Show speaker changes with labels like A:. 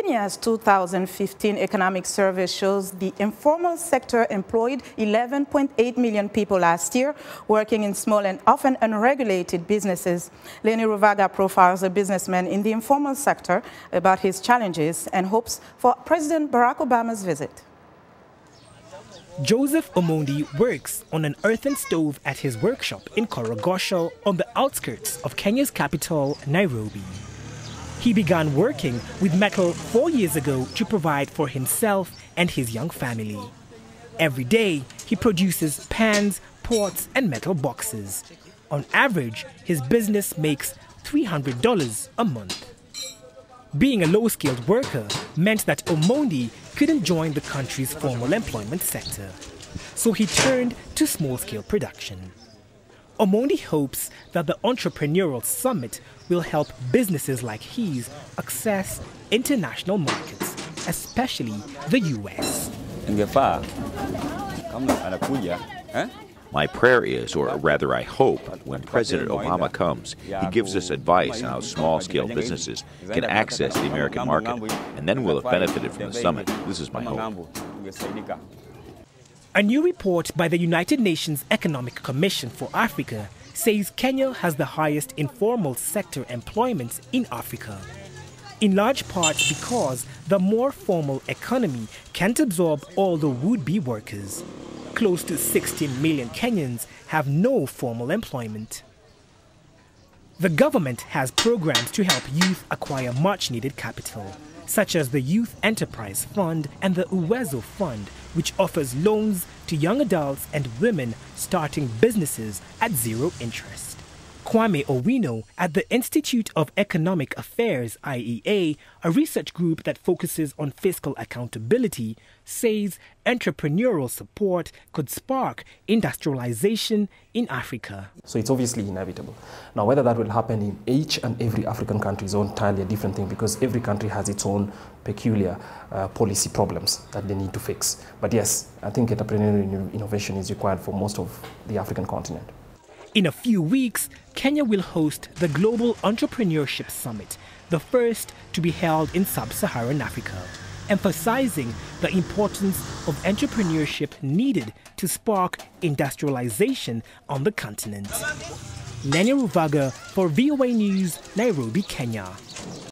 A: Kenya's 2015 economic survey shows the informal sector employed 11.8 million people last year, working in small and often unregulated businesses. Lenny Ruvaga profiles a businessman in the informal sector about his challenges and hopes for President Barack Obama's visit.
B: Joseph Omondi works on an earthen stove at his workshop in Korogosho on the outskirts of Kenya's capital, Nairobi. He began working with metal 4 years ago to provide for himself and his young family. Every day, he produces pans, pots, and metal boxes. On average, his business makes $300 a month. Being a low-skilled worker meant that Omondi couldn't join the country's formal employment sector, so he turned to small-scale production. Omondi hopes that the Entrepreneurial Summit will help businesses like his access international markets, especially the U.S.
C: My prayer is, or rather I hope, when President Obama comes, he gives us advice on how small-scale businesses can access the American market, and then we'll have benefited from the summit. This is my hope.
B: A new report by the United Nations Economic Commission for Africa says Kenya has the highest informal sector employment in Africa, in large part because the more formal economy can't absorb all the would-be workers. Close to 16 million Kenyans have no formal employment. The government has programs to help youth acquire much-needed capital, such as the Youth Enterprise Fund and the Uwezo Fund, which offers loans to young adults and women starting businesses at zero interest. Kwame Owino at the Institute of Economic Affairs, IEA, a research group that focuses on fiscal accountability, says entrepreneurial support could spark industrialization in Africa.
D: So it's obviously inevitable. Now, whether that will happen in each and every African country is entirely a different thing, because every country has its own peculiar policy problems that they need to fix. But yes, I think entrepreneurial innovation is required for most of the African continent.
B: In a few weeks, Kenya will host the Global Entrepreneurship Summit, the first to be held in sub-Saharan Africa, emphasizing the importance of entrepreneurship needed to spark industrialization on the continent. Lenny Ruvaga for VOA News, Nairobi, Kenya.